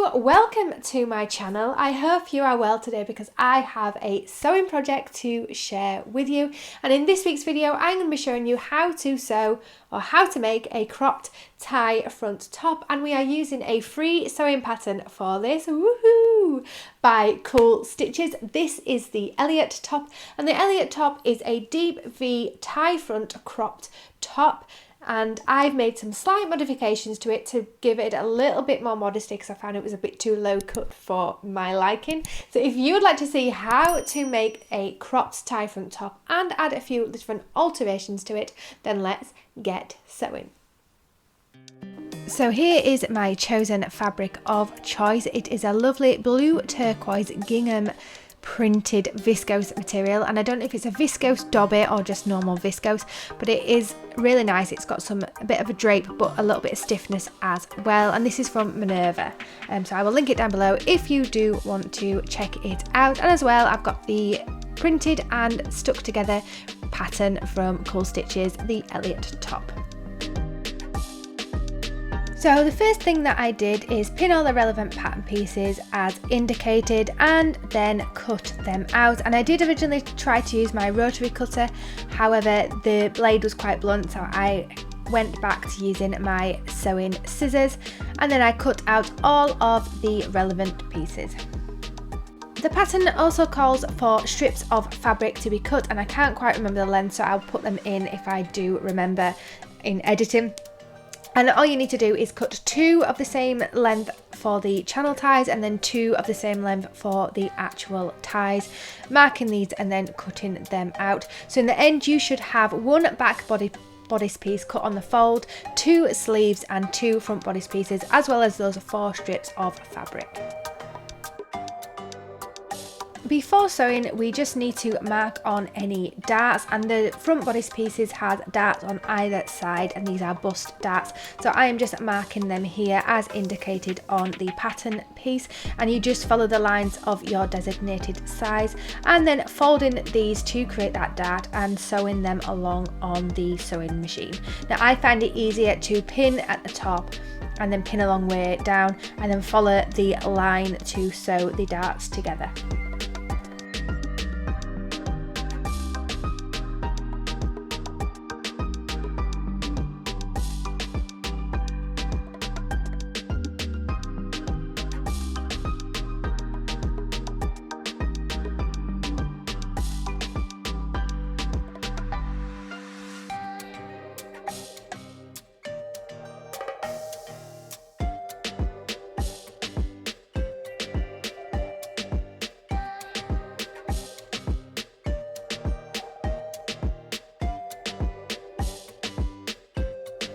Hello, welcome to my channel. I hope you are well today because I have a sewing project to share with you, and in this week's video I'm going to be showing you how to sew or how to make a cropped tie front top, and we are using a free sewing pattern for this. Woohoo! By Cool Stitches. This is the Elliot top, and the Elliot top is a deep V tie front cropped top. And I've made some slight modifications to it to give it a little bit more modesty because I found it was a bit too low cut for my liking. So if you would like to see how to make a cropped tie front top and add a few different alterations to it, then let's get sewing. So here is my chosen fabric of choice. It is a lovely blue turquoise gingham printed viscose material, and I don't know if it's a viscose dobby or just normal viscose, but it is really nice. It's got a bit of a drape but a little bit of stiffness as well, and this is from Minerva, so I will link it down below if you do want to check it out. And as well, I've got the printed and stuck together pattern from Cool Stitches, the Elliot top. So the first thing that I did is pin all the relevant pattern pieces as indicated and then cut them out. And I did originally try to use my rotary cutter, however the blade was quite blunt, so I went back to using my sewing scissors, and then I cut out all of the relevant pieces. The pattern also calls for strips of fabric to be cut, and I can't quite remember the length, so I'll put them in if I do remember in editing. And all you need to do is cut 2 of the same length for the channel ties and then 2 of the same length for the actual ties, marking these and then cutting them out. So in the end you should have 1 back bodice piece cut on the fold, 2 sleeves and 2 front bodice pieces, as well as those 4 strips of fabric. Before sewing, we just need to mark on any darts, and the front bodice pieces has darts on either side, and these are bust darts, so I am just marking them here as indicated on the pattern piece, and you just follow the lines of your designated size and then folding these to create that dart and sewing them along on the sewing machine. Now I find it easier to pin at the top and then pin a long way down and then follow the line to sew the darts together.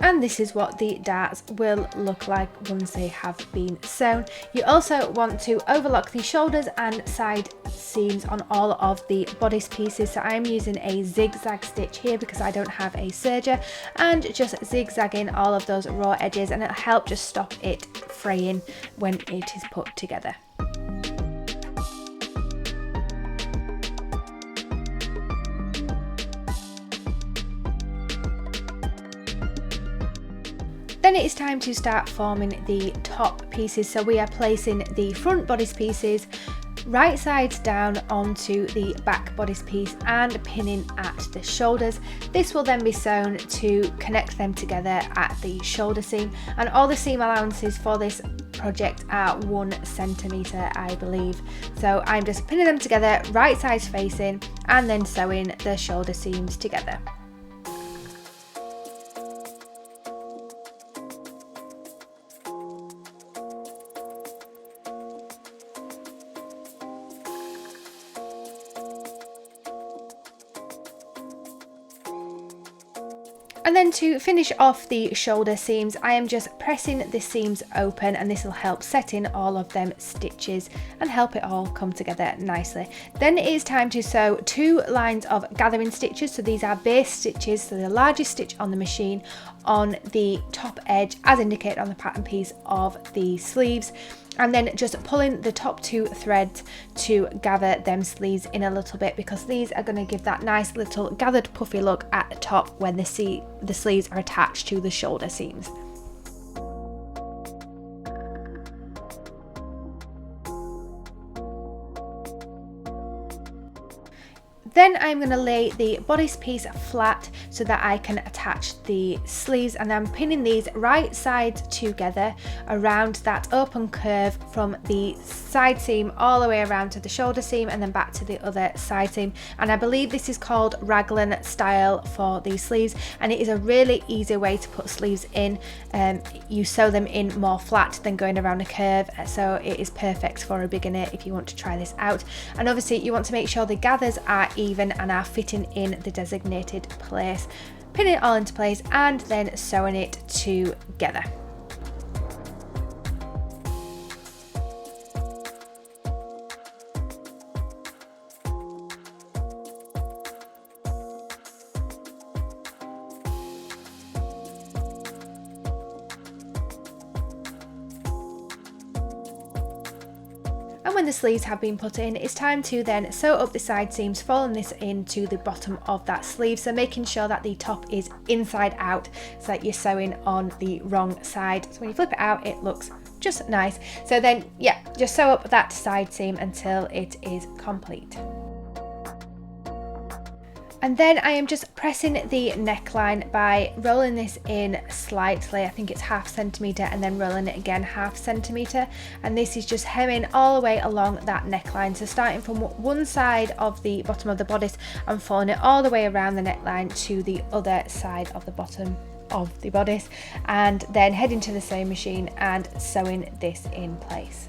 And this is what the darts will look like once they have been sewn. You also want to overlock the shoulders and side seams on all of the bodice pieces. So I'm using a zigzag stitch here because I don't have a serger, and just zigzagging all of those raw edges, and it'll help just stop it fraying when it is put together. Then it is time to start forming the top pieces. So we are placing the front bodice pieces right sides down onto the back bodice piece and pinning at the shoulders. This will then be sewn to connect them together at the shoulder seam, and all the seam allowances for this project are 1 centimetre, I believe. So I'm just pinning them together right sides facing and then sewing the shoulder seams together. And then to finish off the shoulder seams, I am just pressing the seams open, and this will help set in all of them stitches and help it all come together nicely. Then it is time to sew 2 lines of gathering stitches. So these are base stitches, so the largest stitch on the machine on the top edge as indicated on the pattern piece of the sleeves, and then just pulling the top 2 threads to gather them sleeves in a little bit, because these are going to give that nice little gathered puffy look at the top when the sleeves are attached to the shoulder seams. Then I'm going to lay the bodice piece flat so that I can attach the sleeves, and I'm pinning these right sides together around that open curve from the side seam all the way around to the shoulder seam and then back to the other side seam. And I believe this is called raglan style for these sleeves, and it is a really easy way to put sleeves in. You sew them in more flat than going around a curve, so it is perfect for a beginner if you want to try this out. And obviously you want to make sure the gathers are even and are fitting in the designated place. Pin it all into place and then sewing it together. And when the sleeves have been put in, it's time to then sew up the side seams, folding this into the bottom of that sleeve, so making sure that the top is inside out so that you're sewing on the wrong side. So when you flip it out, it looks just nice. So then, yeah, just sew up that side seam until it is complete. And then I am just pressing the neckline by rolling this in slightly, I think it's ½ centimetre, and then rolling it again ½ centimetre. And this is just hemming all the way along that neckline. So starting from one side of the bottom of the bodice and following it all the way around the neckline to the other side of the bottom of the bodice, and then heading to the sewing machine and sewing this in place.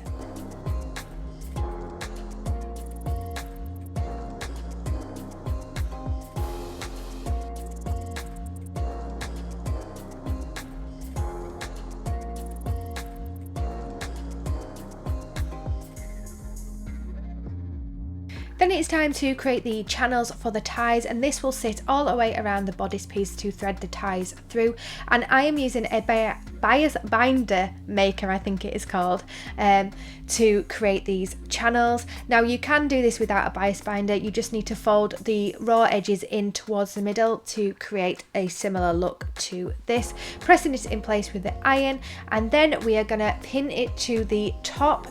Then it's time to create the channels for the ties, and this will sit all the way around the bodice piece to thread the ties through. And I am using a bias binder maker, I think it is called, to create these channels. Now you can do this without a bias binder, you just need to fold the raw edges in towards the middle to create a similar look to this. Pressing it in place with the iron, and then we are going to pin it to the top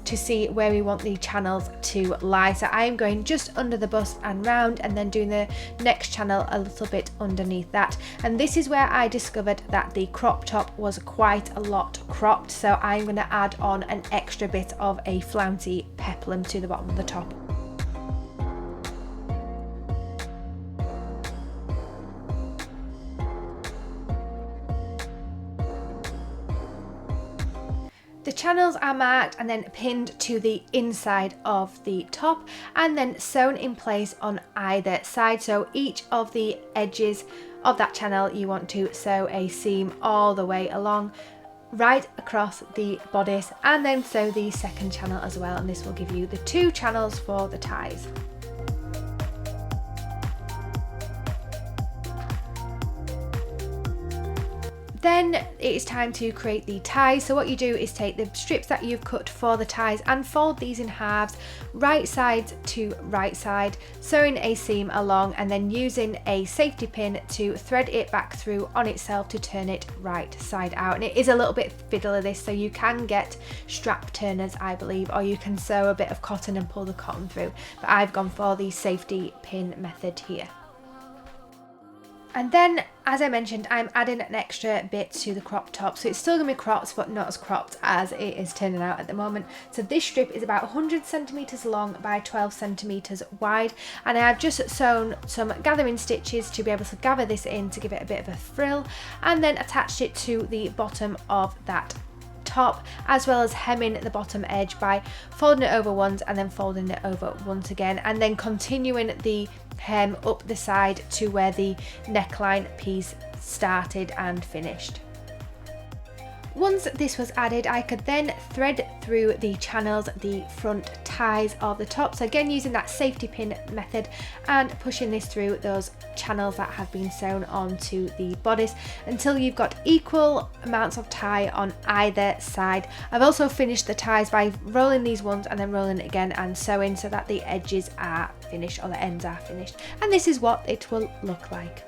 to see where we want the channels to lie. So I am going just under the bust and round, and then doing the next channel a little bit underneath that. And this is where I discovered that the crop top was quite a lot cropped, so I'm going to add on an extra bit of a flouncy peplum to the bottom of the top. The channels are marked and then pinned to the inside of the top and then sewn in place on either side. So each of the edges of that channel you want to sew a seam all the way along right across the bodice, and then sew the second channel as well, and this will give you the 2 channels for the ties. Then it is time to create the ties. So what you do is take the strips that you've cut for the ties and fold these in halves, right side to right side, sewing a seam along and then using a safety pin to thread it back through on itself to turn it right side out. And it is a little bit fiddly this, so you can get strap turners, I believe, or you can sew a bit of cotton and pull the cotton through, but I've gone for the safety pin method here. And then, as I mentioned, I'm adding an extra bit to the crop top, so it's still going to be cropped, but not as cropped as it is turning out at the moment. So this strip is about 100 centimetres long by 12 centimetres wide, and I've just sewn some gathering stitches to be able to gather this in to give it a bit of a frill, and then attached it to the bottom of that top, as well as hemming the bottom edge by folding it over once and then folding it over once again, and then continuing the hem up the side to where the neckline piece started and finished. Once this was added, I could then thread through the channels, the front ties of the top. So again, using that safety pin method and pushing this through those channels that have been sewn onto the bodice until you've got equal amounts of tie on either side. I've also finished the ties by rolling these ones and then rolling it again and sewing so that the edges are finished, or the ends are finished. And this is what it will look like.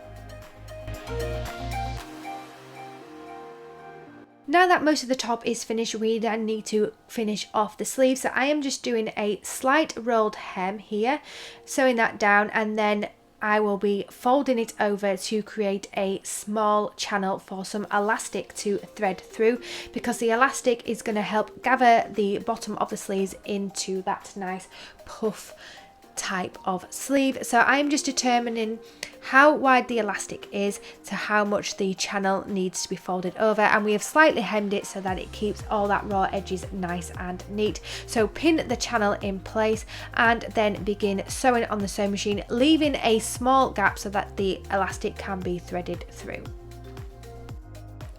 Now that most of the top is finished, we then need to finish off the sleeve. So I am just doing a slight rolled hem here, sewing that down, and then I will be folding it over to create a small channel for some elastic to thread through, because the elastic is going to help gather the bottom of the sleeves into that nice puff type of sleeve. So I'm just determining how wide the elastic is to how much the channel needs to be folded over, and we have slightly hemmed it so that it keeps all that raw edges nice and neat. So pin the channel in place and then begin sewing on the sewing machine, leaving a small gap so that the elastic can be threaded through.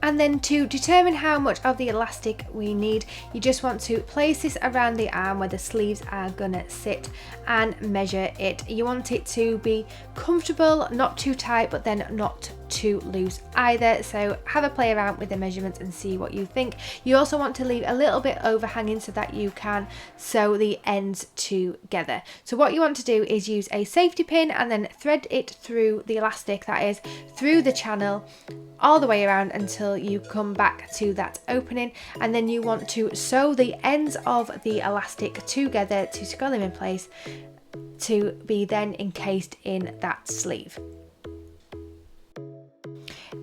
And then to determine how much of the elastic we need, you just want to place this around the arm where the sleeves are gonna sit and measure it. You want it to be comfortable, not too tight, but then not too loose either. So have a play around with the measurements and see what you think. You also want to leave a little bit overhanging so that you can sew the ends together. So what you want to do is use a safety pin and then thread it through the elastic, that is through the channel, all the way around until you come back to that opening, and then you want to sew the ends of the elastic together to secure them in place to be then encased in that sleeve.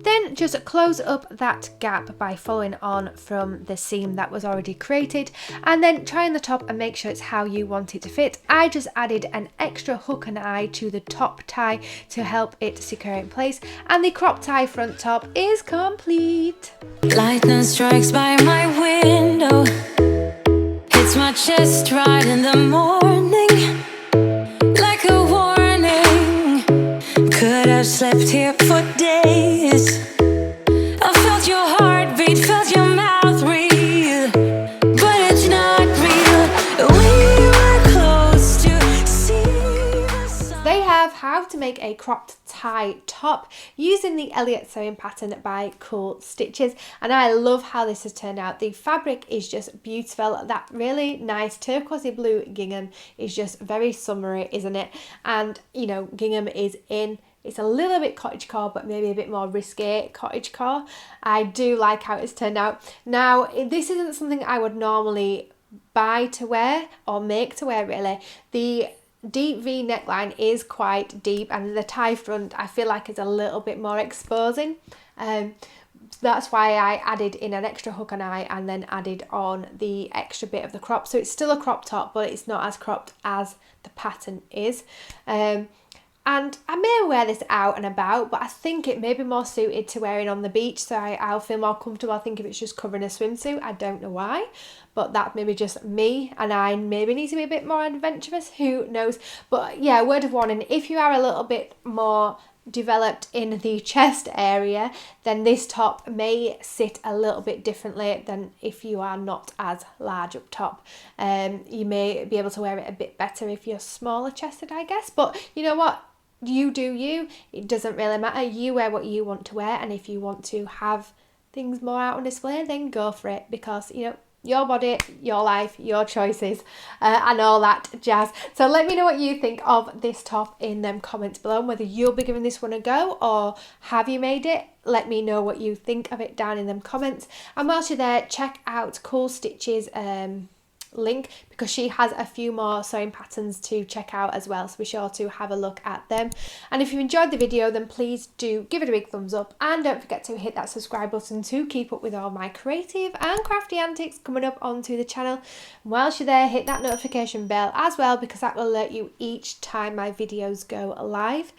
Then just close up that gap by following on from the seam that was already created, and then try on the top and make sure it's how you want it to fit. I just added an extra hook and eye to the top tie to help it secure in place, and the crop tie front top is complete. Lightning strikes by my window, hits my chest right in the morning, like a warning. Could have slept here for days. I felt your heartbeat, felt your mouth breathe, but it's not real. We were close to see the sun. They have how to make a cropped tie top using the Elliott sewing pattern by Cool Stitches, and I love how this has turned out. The fabric is just beautiful. That really nice turquoisey blue gingham is just very summery, isn't it? And you know, gingham is in. It's a little bit cottagecore, but maybe a bit more risque cottagecore. I do like how it's turned out. Now, this isn't something I would normally buy to wear or make to wear really. The deep V neckline is quite deep, and the tie front I feel like is a little bit more exposing. That's why I added in an extra hook and eye and then added on the extra bit of the crop. So it's still a crop top, but it's not as cropped as the pattern is. And I may wear this out and about, but I think it may be more suited to wearing on the beach, so I'll feel more comfortable. I think if it's just covering a swimsuit, I don't know why, but that may be just me, and I maybe need to be a bit more adventurous, who knows. But yeah, word of warning, if you are a little bit more developed in the chest area, then this top may sit a little bit differently than if you are not as large up top. You may be able to wear it a bit better if you're smaller chested, I guess, but you know what? You do you. It doesn't really matter. You wear what you want to wear, and if you want to have things more out on display, then go for it, because you know, your body, your life, your choices, and all that jazz. So let me know what you think of this top in them comments below, and whether you'll be giving this one a go or have you made it. Let me know what you think of it down in them comments. And whilst you're there, check out Cool Stitches link, because she has a few more sewing patterns to check out as well, so be sure to have a look at them. And if you enjoyed the video, then please do give it a big thumbs up, and don't forget to hit that subscribe button to keep up with all my creative and crafty antics coming up onto the channel. And whilst you're there, hit that notification bell as well, because that will alert you each time my videos go live.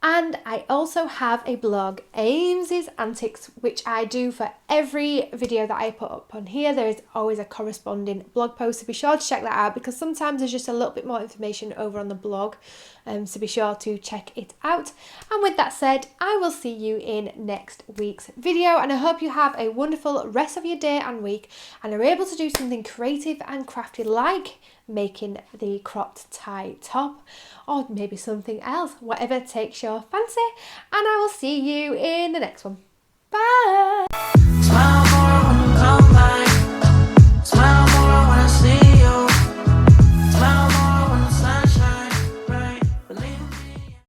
And I also have a blog, Ames's Antics, which I do for every video that I put up on here. There is always a corresponding blog post, so be sure to check that out, because sometimes there's just a little bit more information over on the blog, so be sure to check it out. And with that said, I will see you in next week's video, and I hope you have a wonderful rest of your day and week, and are able to do something creative and crafty like making the cropped tie top, or maybe something else, whatever takes your fancy. And I will see you in the next one. Bye!